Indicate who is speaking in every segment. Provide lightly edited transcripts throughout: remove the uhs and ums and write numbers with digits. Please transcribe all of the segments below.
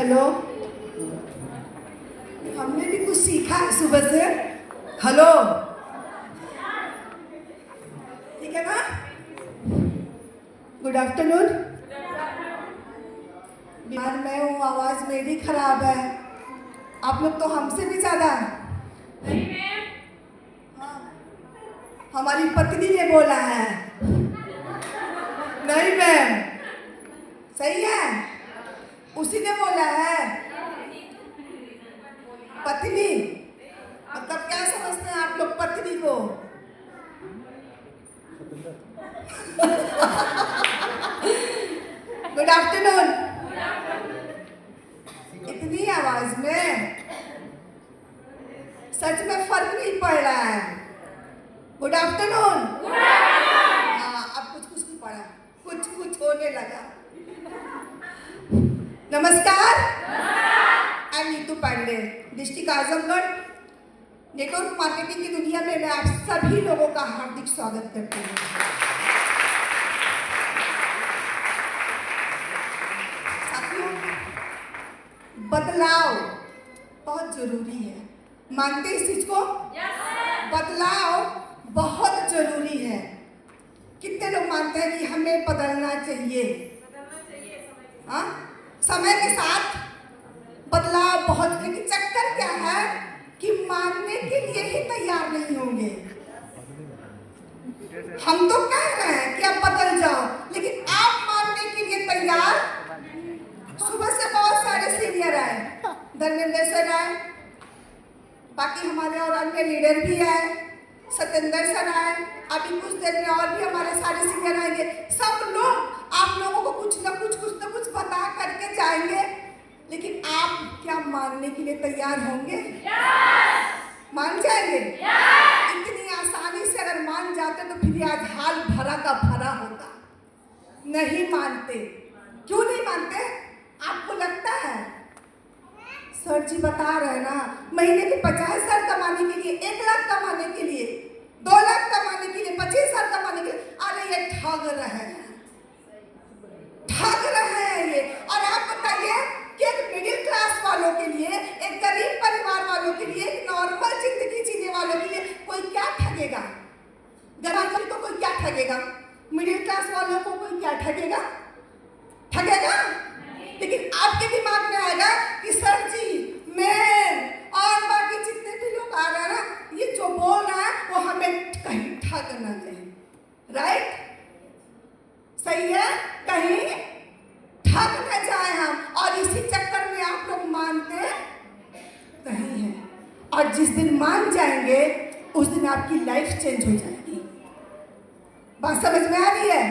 Speaker 1: Hello, हमने भी कुछ सीखा है सुबह से। हेलो, ठीक है ना? Good afternoon. बीमार मैं हूँ, आवाज मेरी खराब है। आप लोग तो हमसे भी ज्यादा। हाँ, हमारी पत्नी ने बोला है। नहीं मैम, सही है, उसी ने बोला है। पत्नी मतलब क्या समझते हैं आप लोग पत्नी को? Good afternoon. इतनी आवाज में सच में फर्क नहीं पड़ रहा है। Good afternoon. हाँ, अब कुछ कुछ नहीं पड़ा, कुछ कुछ होने लगा। नमस्कार, I am Neetu Pandey, district Azamgarh. Network marketing की दुनिया में मैं आप सभी लोगों का हार्दिक स्वागत करती हूँ। साथियों, बदलाव बहुत जरूरी है। मानते हैं इस चीज को? बदलाव बहुत जरूरी है। कितने लोग मानते हैं कि हमें बदलना चाहिए? हाँ, समय के साथ बदलाव बहुत, लेकिन चक्कर क्या है कि मानने के लिए ही तैयार नहीं होंगे। हम तो कह रहे हैं कि आप बदल जाओ, लेकिन आप मानने के लिए तैयार। सुबह से बहुत सारे सीनियर आए, धर्मेंद्र सर आए, बाकी हमारे और अन्य लीडर भी आए, सत्येंद्र सर आए, अभी कुछ देर में और भी हमारे सारे सीनियर आएंगे। सब लोग आप लोगों को कुछ न कुछ बता करके जाएंगे, लेकिन आप क्या मानने के लिए तैयार होंगे? मान जाएंगे? इतनी आसानी से अगर मान जाते तो फिर आज हाल भरा का भरा होता। नहीं मानते। क्यों नहीं मानते? आपको लगता है सर जी बता रहे हैं ना, महीने के 50,000 कमाने के लिए, 1 लाख कमाने के लिए, 2 लाख कमाने के लिए, 25,000 कमाने के लिए, अरे ये ठग रहे हैं, ठग रहे हैं ये। और आप बताइए कि एक मिडिल क्लास वालों के लिए, एक गरीब परिवार वालों के लिए, एक नॉर्मल जिंदगी जीने वालों के लिए कोई क्या ठगेगा? गरीब को कोई क्या ठगेगा? मिडिल क्लास वालों को कोई क्या ठगेगा? ठगेगा? लेकिन आपके दिमाग में आएगा कि सर जी, मैं और बाकी जितने भी लोग आ रहे हैं ना, ये जो बोल रहा है वो हमें कहीं ठग न जाए। राइट? सही है? कहीं ठग न जाए हम। और इसी चक्कर में आप लोग मानते नहीं हैं। और जिस दिन मान जाएंगे उस दिन आपकी लाइफ चेंज हो जाएगी। बात समझ में आ रही है?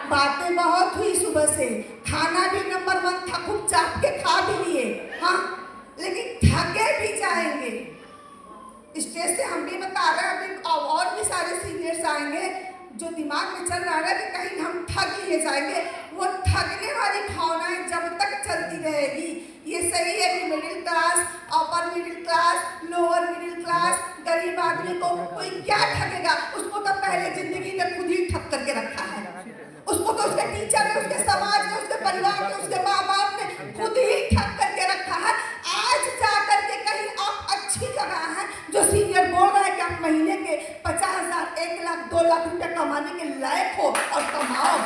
Speaker 1: बातें बहुत हुई सुबह से, खाना भी नंबर 1 था, खूब चाप के खा भी लिए, हाँ, लेकिन थके भी जाएंगे। स्टेज से हम भी बता रहे हैं, अभी और भी सारे सीनियर्स आएंगे, जो दिमाग में चल रहा है कि कहीं हम ठग लिए जाएंगे। वो ठगने वाली भावनाएं जब तक चलती रहेगी, ये सही है कि middle class, upper middle class, lower middle class, गरीब आदमी को कोई क्या ठगेगा? उसको तो पहले जिंदगी में खुद ही ठग करके रखा है। उसको तो उसके टीचर ने, उसके समाज ने, उसके परिवार ने, उसके माँ बाप ने खुद ही ठग करके रखा है। आज जाकर के कहीं आप अच्छी जगह है, जो सीनियर बोल रहा है कि आप महीने के 50,000, 1 लाख, 2 लाख रुपए कमाने के लायक हो और कमाओ।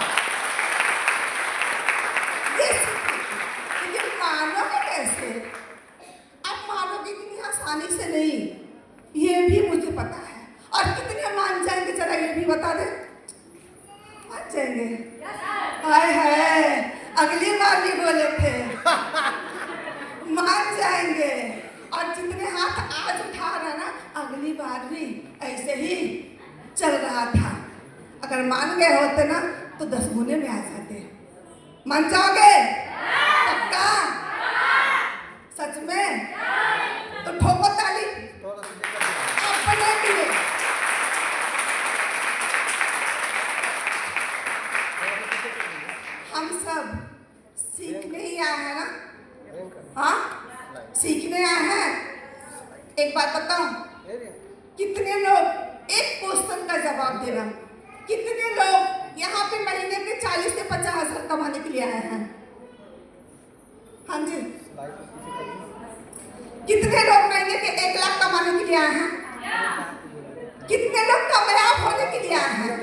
Speaker 1: लेकिन मानोगे कैसे? आप मानोगे इतनी आसानी से नहीं, ये भी मुझे पता है। और कितने मान जाएंगे जरा ये भी बता दे? मान जाएंगे? हाय हाय, अगली बार भी बोले थे मान जाएंगे। और जितने हाथ आज उठा रहा ना, अगली बार भी ऐसे ही चल रहा था। अगर मान गए होते ना तो 10 गुने में आ जाते। मान जाओगे? पक्का? सच में? तो ठोको ताली अपने लिए। हम सब सीखने ही आए हैं ना? हाँ, सीखने आए हैं। एक बात बताऊं, कितने लोग, एक क्वेश्चन का जवाब देना, कितने लोग यहाँ पे महीने के 40 से 50,000 कमाने के लिए आए हैं? हाँ जी, लिए आए हैं? कितने लोग कामयाब होने के लिए आए हैं?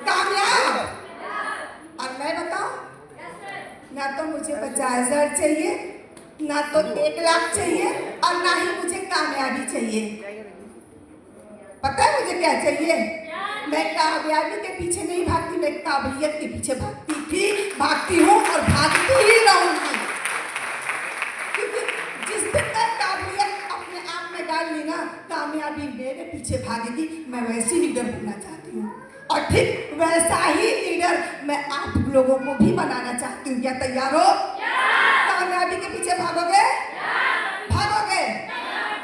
Speaker 1: कामयाब। और मैं बताऊं, ना तो मुझे 50,000 चाहिए, ना तो 1 लाख चाहिए, और ना ही मुझे कामयाबी चाहिए। पता है मुझे क्या चाहिए? मैं कामयाबी के पीछे नहीं भागती, मैं काबिलियत के पीछे भागती थी, भागती हूँ और भागती ही रहूंगी। क्योंकि जिस दिन मैं काबिलियत अपने आप में डाल ली ना, कामयाबी मेरे पीछे भागेगी। मैं वैसी लीडर बनना चाहती हूँ, और ठीक वैसा ही लीडर मैं आप लोगों को भी बनाना चाहती हूँ। क्या तैयार हो? कामयाबी के पीछे भागोगे? भागोगे?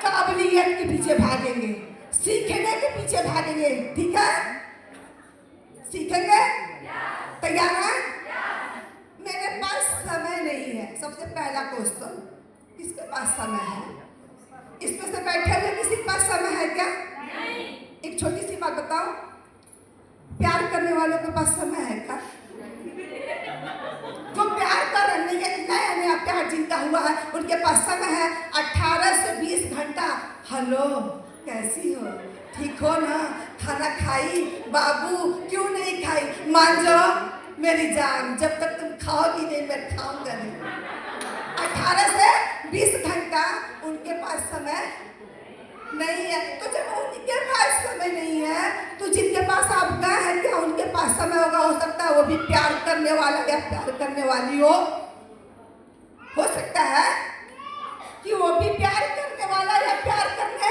Speaker 1: काबिलियत के पीछे भागेंगे, सीखने के पीछे भागेंगे। ठीक है? सीखेंगे? तैयार है? मेरे पास समय नहीं है। सबसे पहला क्वेश्चन, किसके पास समय है? इसमें से बैठे हुए किसी के पास समय है क्या? नहीं। एक छोटी सी बात बताओ, प्यार करने वालों के पास समय है क्या? जो प्यार कर रहे हैं, नया नया प्यार जिनका हुआ है, उनके पास समय है 18 से 20 घंटा। हेलो, कैसी हो? ठीक हो ना? खाना खाई? बाबू क्यों नहीं खाई? मान जाओ मेरी जान, जब तक तुम खाओगी नहीं मैं खाऊंगा नहीं। 18 से 20 घंटा उनके पास समय नहीं है। तो जब उनके पास समय नहीं है, तो जिनके पास आपका है क्या उनके पास समय होगा? हो सकता है वो भी प्यार करने वाला या प्यार करने वाली हो सकता है कि वो भी प्यार करने वाला या प्यार करने,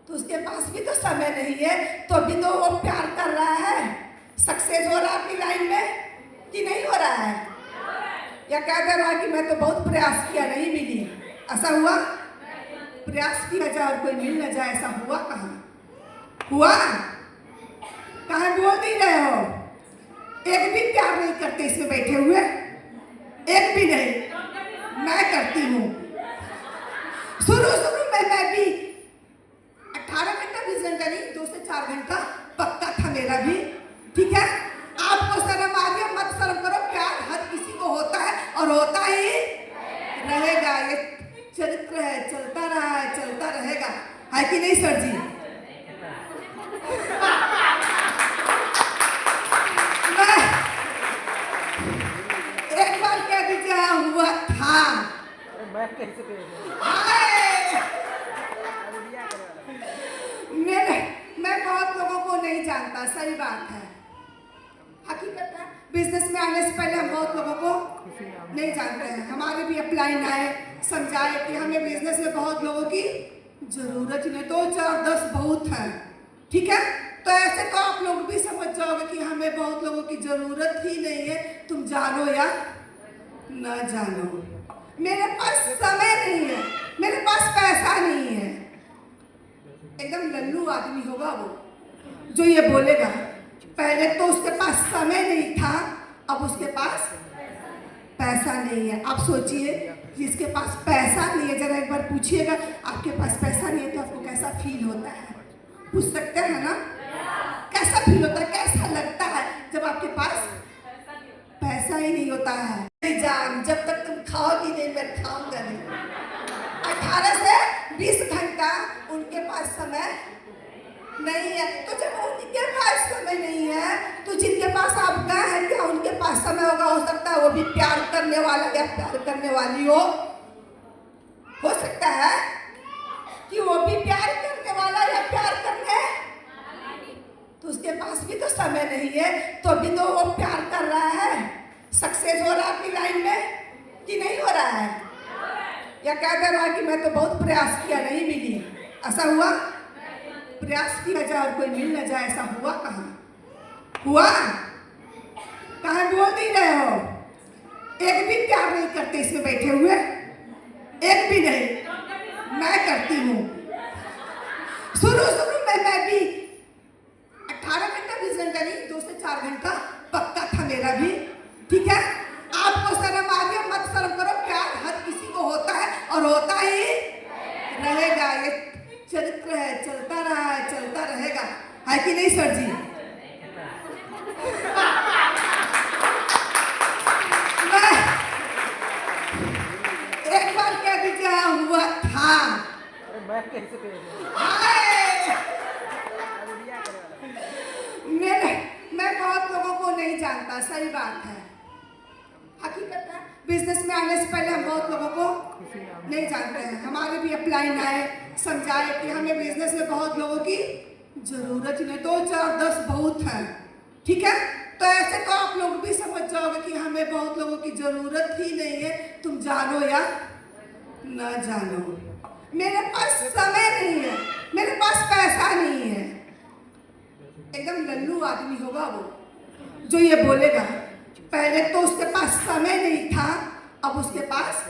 Speaker 1: तो उसके पास भी तो समय नहीं है, तो अभी तो वो प्यार कर रहा है। सक्सेस हो रहा है अपनी लाइन में कि नहीं हो रहा है? या क्या कर रहा है कि मैं तो बहुत प्रयास किया नहीं मिली? ऐसा हुआ? प्रयास किया जाए और कोई मिल न जाए, ऐसा हुआ? कहाँ हुआ? कहाँ बोल नहीं रहे हो? एक भी प्यार नहीं करते इसमें बैठे हुए, एक भी नहीं। मैं करती हूँ। शुरू में मैं भी 18 घंटा 20 घंटा नहीं, 2 से 4 घंटा पक्का था मेरा भी। ठीक है? आपको शर्म आ गया, मत शर्म करो। प्यार हर किसी को होता है और होता ही रहेगा। ये चरित्र है, चलता रहा है, चलता रहेगा। है कि नहीं सर जी? एक बार कह दीजिए हुआ था। मैं बहुत लोगों को नहीं जानता, सही बात है, हकीकत है। बिजनेस में आने से पहले हम बहुत लोगों को नहीं जानते हैं। हमारे भी अपलाइन आए, समझाए कि हमें बिजनेस में बहुत लोगों की जरूरत ही नहीं, 2 4 10 बहुत है। ठीक है? तो ऐसे तो आप लोग भी समझ जाओगे कि हमें बहुत लोगों की जरूरत ही नहीं है, तुम जानो या ना जानो। मेरे पास समय नहीं है, मेरे पास पैसा नहीं है। एकदम लल्लू आदमी होगा वो जो ये बोलेगा। पहले तो उसके पास समय नहीं था, अब उसके पास पैसा नहीं है। आप सोचिए, जिसके पास पैसा नहीं है, जरा एक बार पूछिएगा आपके पास पैसा नहीं है तो आपको कैसा फील होता है? पूछ सकते हैं ना? कैसा फील होता है, कैसा लगता है जब आपके पास पैसा ही नहीं होता है? जान, जब तक तुम खाओगी नहीं मैं खाऊंगा नहीं। 18 से 20 घंटा उनके पास समय नहीं है। तो जब उनके पास समय नहीं है, तो जिनके पास आपका है क्या उनके पास समय होगा? हो सकता है वो भी प्यार करने वाला या प्यार करने वाली हो सकता है कि वो भी प्यार करने वाला या प्यार करने, तो उसके पास भी तो समय नहीं है, तो अभी तो वो प्यार कर रहा है। सक्सेस हो रहा है अपनी लाइन में कि नहीं हो रहा है? या क्या कर रहा है कि मैं तो बहुत प्रयास किया नहीं मिली? ऐसा हुआ? प्रयास किया जाए और कोई मिल न जाए, ऐसा हुआ? कहाँ हुआ? कहाँ बोल नहीं रहे हो? एक भी प्यार नहीं करते इसमें बैठे हुए, एक भी नहीं। मैं करती हूँ। शुरू में मैं भी 18 घंटा 20 घंटा नहीं, 2 से 4 घंटा पक्का था मेरा भी। ठीक है? आपको शर्म आ गया, मत शर्म करो। प्यार हर किसी को होता है और होता ही रहेगा। ये चरित्र है, चलता रहा है, चलता रहेगा। है कि नहीं सर जी? एक बार कह दीजिए हुआ था। हाय! मैं बहुत लोगों को नहीं जानता, सही बात है, हकीकत है। बिजनेस में आने से पहले हम बहुत लोगों को नहीं जानते हैं। हमारे भी अपलाइन आए, समझाए कि हमें बिजनेस में बहुत लोगों की जरूरत ही नहीं, 2 4 10 बहुत है, ठीक है। तो ऐसे तो आप लोग भी समझ जाओगे कि हमें बहुत लोगों की जरूरत ही नहीं है, तुम जानो या ना जानो। मेरे पास समय नहीं है, मेरे पास पैसा नहीं है। एकदम लल्लू आदमी होगा वो जो ये बोलेगा। पहले तो उसके पास समय नहीं था, अब उसके पास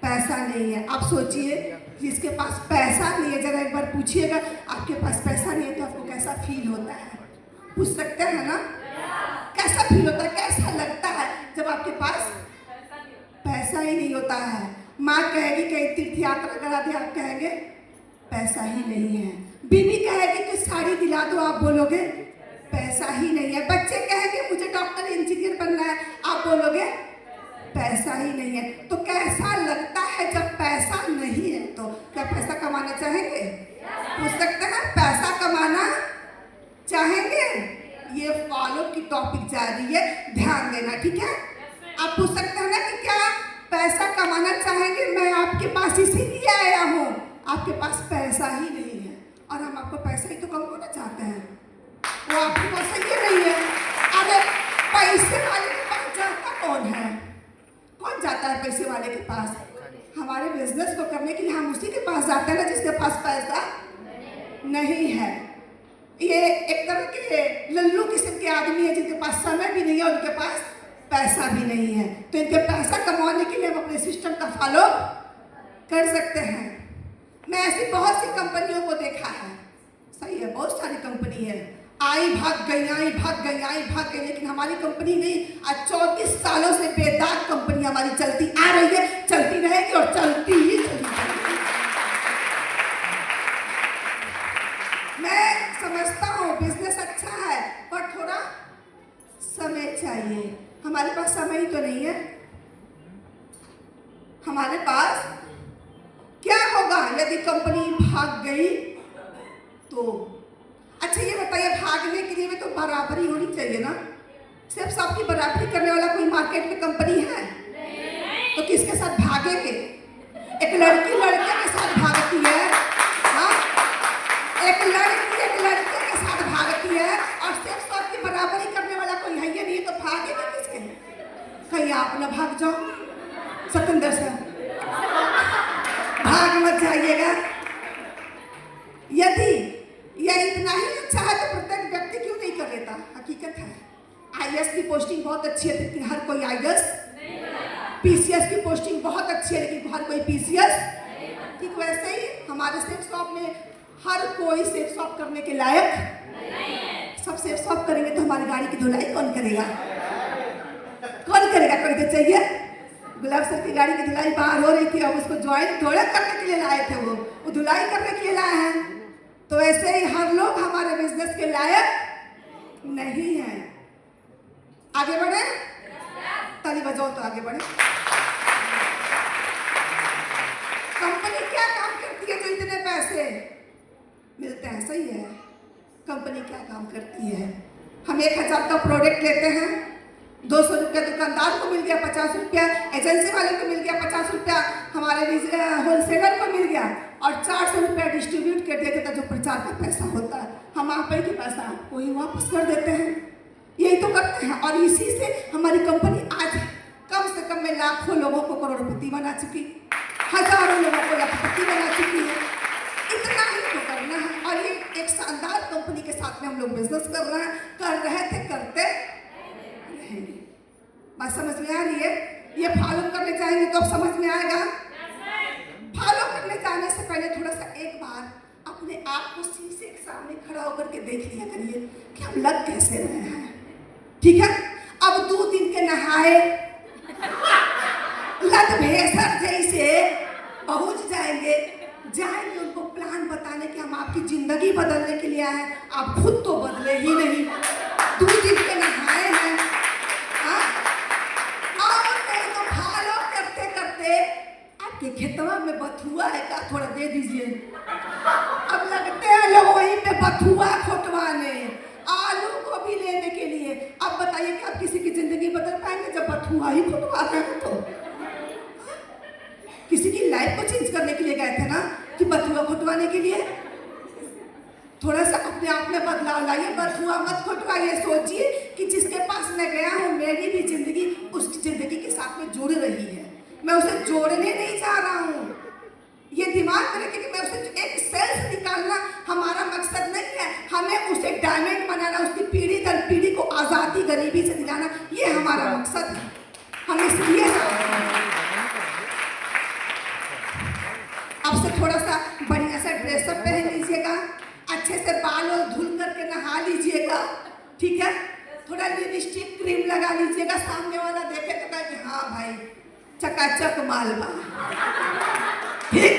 Speaker 1: पैसा नहीं है। आप सोचिए, जिसके पास पैसा नहीं है, जरा एक बार पूछिएगा आपके पास पैसा नहीं है तो आपको कैसा फील होता है? पूछ सकते हैं ना? कैसा फील होता है, कैसा लगता है जब आपके पास पैसा ही नहीं होता है? माँ कहेगी कहीं तीर्थ यात्रा करा दे, आप कहेंगे पैसा ही नहीं है। बीवी कहेगी कि साड़ी दिला दो, आप बोलोगे पैसा ही नहीं है। बच्चे कहेंगे मुझे डॉक्टर इंजीनियर बनना है, आप बोलोगे पैसा ही नहीं है। तो कैसा लगता है जब पैसा नहीं है? तो क्या पैसा कमाना चाहेंगे? पूछ सकते हैं, पैसा कमाना चाहेंगे? ये फॉलो की टॉपिक जा रही है, ध्यान देना, ठीक है। आप पूछ सकते हैं ना कि क्या पैसा कमाना चाहेंगे? मैं आपके पास इसीलिए आया हूँ, आपके पास पैसा ही नहीं है, और हम आपको पैसा ही तो कमाना चाहते हैं, वो आपके पास ही नहीं है। अरे पैसे वाले के पास जाता कौन है? कौन जाता है पैसे वाले के पास? हमारे बिजनेस को करने के लिए हम उसी के पास जाते हैं ना जिसके पास पैसा नहीं है। ये एक तरह के लल्लू किस्म के आदमी है जिनके पास समय भी नहीं है, उनके पास पैसा भी नहीं है। तो इनके पैसा कमाने के लिए हम अपने सिस्टम का फॉलो कर सकते हैं। मैं ऐसी बहुत सी कंपनियों को देखा है, सही है, बहुत सारी कंपनी है, आई भाग गई, आई भाग गई, आई भाग गई, लेकिन हमारी कंपनी नहीं। आज 34 सालों से बेदाग कंपनी हमारी चलती आ रही है, चलती रहेगी और चलती ही चलेगी। मैं समझता हूँ बिजनेस अच्छा है, पर थोड़ा समय चाहिए। हमारे पास समय ही तो नहीं है। हमारे पास क्या होगा यदि कंपनी भाग गई तो? अच्छा ये बताइए, भागने के लिए भी तो बराबरी होनी चाहिए ना? सिर्फ सबकी बराबरी करने वाला कोई मार्केट में कंपनी है? तो किसके साथ भागेंगे? एक लड़की लड़के के साथ भागती है, हाँ, एक लड़की एक लड़के के साथ भागती है, और सिर्फ सबकी बराबरी करने वाला कोई है ही नहीं, तो भागेगा किसके? कहीं आप ना भाग जाओ सतेंद्र सर, भाग मत जाइएगा। यदि यह इतना ही अच्छा है तो प्रत्येक व्यक्ति क्यों नहीं कर लेता? हकीकत है, आईएएस की पोस्टिंग बहुत अच्छी है लेकिन हर कोई आईएएस, पीसीएस की पोस्टिंग बहुत अच्छी है लेकिन हर कोई पीसीएस। ठीक वैसे ही हमारे सेफ शॉप में हर कोई सेफ शॉप करने के लायक। सब सेफ शॉप करेंगे तो हमारी गाड़ी की धुलाई कौन करेगा? कौन करेगा? कोई तो चाहिए। गुलाब सर की गाड़ी की धुलाई बाहर हो रही थी, अब उसको ज्वाइन थोड़ा करने के लिए लाए थे, वो धुलाई करने के लिए लाए हैं। तो ऐसे ही हर लोग हमारे बिजनेस के लायक नहीं है। आगे बढ़े, ताली बजाओ तो आगे बढ़े। कंपनी क्या काम करती है जो इतने पैसे मिलते हैं? सही है, कंपनी क्या काम करती है? हम 1000 का प्रोडक्ट लेते हैं, 200 रुपया दुकानदार को मिल गया, 50 रुपया एजेंसी वाले को मिल गया, 50 रुपया हमारे होलसेलर को मिल गया, और 400 रुपया डिस्ट्रीब्यूट कर देते थे, जो प्रचार का पैसा होता है। हम आप ही के पैसा वही वापस कर देते हैं, यही तो करते हैं। और इसी से हमारी कंपनी आज कम से कम में लाखों लोगों को करोड़पति बना चुकी, हजारों लोगों को लखपति बना चुकी है। इतना ही तो करना है, और ये एक शानदार कंपनी के साथ में हम लोग बिजनेस कर रहे हैं, कर रहे थे, करते रहेंगे। बात समझ में आ रही है? ये फॉलो करने जाएंगे तो अब समझ में आएगा। फॉलो करने जाने से पहले थोड़ा सा एक बार अपने आप को शीशे के सामने खड़ा होकर के देख लिया करिए कि हम लग कैसे रहे हैं। ठीक है, अब 2 दिन के नहाए लत भेसर जैसे पहुंच जाएंगे उनको प्लान बताने कि हम आपकी जिंदगी बदलने के लिए आए हैं। आप खुद तो बदले ही नहीं, 2 दिन के नहाए हैं, हाँ? और नहीं तो फॉलो करते करते आप कि खेतवा में बथुआ है का, थोड़ा दे दीजिए। अब लगते हैं लोग वहीं पे बथुआ खोटवाने, आलू को भी लेने के लिए। अब बताइए कि आप किसी की जिंदगी बदल पाएंगे जब बथुआ ही खोटवा रहे हैं? तो किसी की लाइफ को चेंज करने के लिए गए थे ना, कि बथुआ खोटवाने के लिए? थोड़ा सा अपने आप में बदलाव लाइए, बथुआ मत खोटवाइए। सोचिए कि जिसके पास मैं गया हूँ, मेरी भी जिंदगी उसकी जिंदगी के साथ में जुड़ रही है, मैं उसे जोड़ने नहीं चाह रहा हूँ। ये दिमाग में रखिए कि मैं उसे एक सेल से निकालना हमारा मकसद नहीं है, हमें उसे डायमंड बनाना, उसकी पीढ़ी दर पीढ़ी को आज़ादी गरीबी से दिलाना, ये हमारा मकसद है। हम इसलिए अब से थोड़ा सा बढ़िया सा ड्रेसअप पहन लीजिएगा, अच्छे से बाल और धुल करके नहा लीजिएगा, ठीक है? थोड़ा लिपस्टिक क्रीम लगा लीजिएगा, सामने वाला देखे तो कहे कि हाँ भाई चकाचक मालवा, ठीक?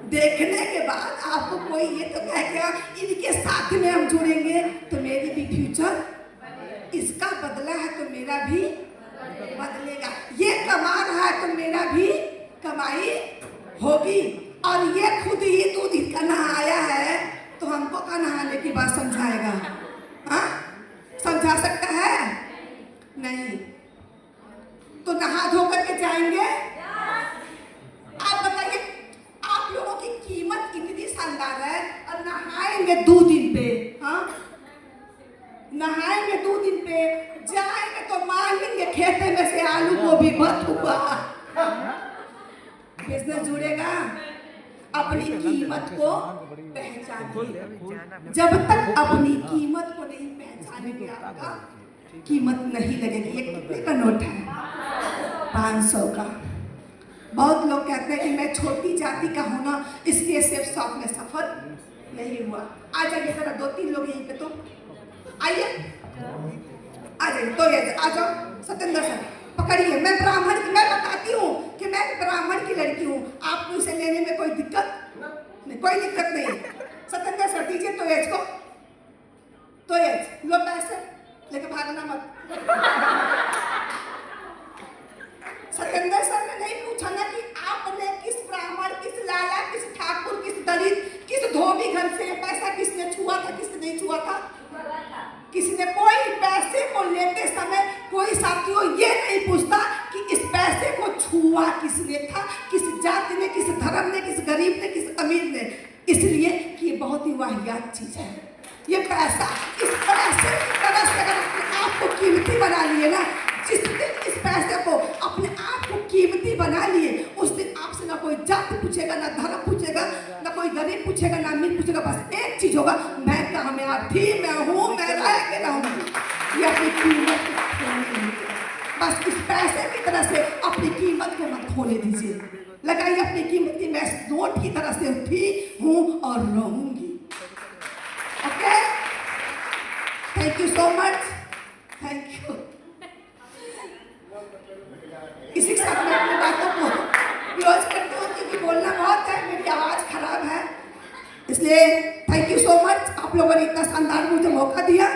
Speaker 1: देखने के बाद आपको कोई ये तो कहेगा इनके साथ में हम जुड़ेंगे तो मेरी भी फ्यूचर, इसका बदला है तो मेरा भी बदलेगा, ये कमा रहा है तो मेरा भी कमाई होगी। और ये खुद ही दूध का नहाया है तो हमको का नहाने की बात समझाएगा? हाँ, समझा सकता है? नहीं। तो नहा धो करके जाएंगे। आप बताइए, आप लोगों की कीमत कितनी शानदार है, और नहाएंगे 2 दिन पे। हाँ, नहाएंगे 2 दिन पे, जाएंगे तो मांगेंगे खेते में से आलू गोभी बथुआ। बिजनेस जुड़ेगा? अपनी कीमत को पहचानिए। जब तक अपनी कीमत को नहीं पहचानेंगे, आपका कीमत नहीं लगेगी। ये कितने का नोट है? 500 का। बहुत लोग कहते हैं कि मैं छोटी जाति का होना इसलिए सेफ शॉप में सफल नहीं हुआ। आ जाइए जरा, 2-3 लोग यहीं पे, तो आइए, आ जाइए, तो ये आ जाओ। सत्येंद्र सर पकड़िए, मैं ब्राह्मण की, मैं बताती हूँ कि मैं ब्राह्मण की लड़की हूँ, आपको इसे लेने में कोई दिक्कत नहीं, कोई दिक्कत नहीं। सत्येंद्र सर दीजिए तो एज को, तो एज लो पैसे लेके भागना मत। सत्येंद्र सर ने नहीं पूछा ना कि आपने किस ब्राह्मण, किस लाला, किस ठाकुर, किस दलित, किस धोबी घर से पैसा किसने छुआ था, किसने नहीं छुआ था? किसने? कोई पैसे को लेते समय कोई साथियों ये नहीं पूछता कि इस पैसे को छुआ किसने था, किस जाति ने, किस धर्म ने, किस गरीब ने, किस अमीर ने। इसलिए कि ये बहुत ही वाहियात चीज है। ये पैसा, इस पैसे की तरह से अगर अपने आप को कीमती बना लिए ना, जिस दिन इस पैसे को अपने आप को कीमती बना लिए, उस दिन आपसे ना कोई जाति पूछेगा, ना धर्म पूछेगा, ना कोई गरीब पूछेगा, ना अमीर पूछेगा। बस एक चीज होगा, मैं कामयाब थी, मैं हूँ, मैं रह के रहूंगी। ये अपनी कीमत बस इस पैसे की तरह से अपनी कीमत को मत खोने दीजिए। लगाइए अपनी कीमत की, मैं नोट की तरह से थी, हूँ और रहूंगी। Okay, thank you so much, thank you. इसी के साथ मैं अपनी बातों को क्लोज करती हूँ, क्योंकि बोलना बहुत है, मेरी आवाज़ खराब है, इसलिए थैंक यू सो मच। आप लोगों ने इतना शानदार मुझे मौका दिया।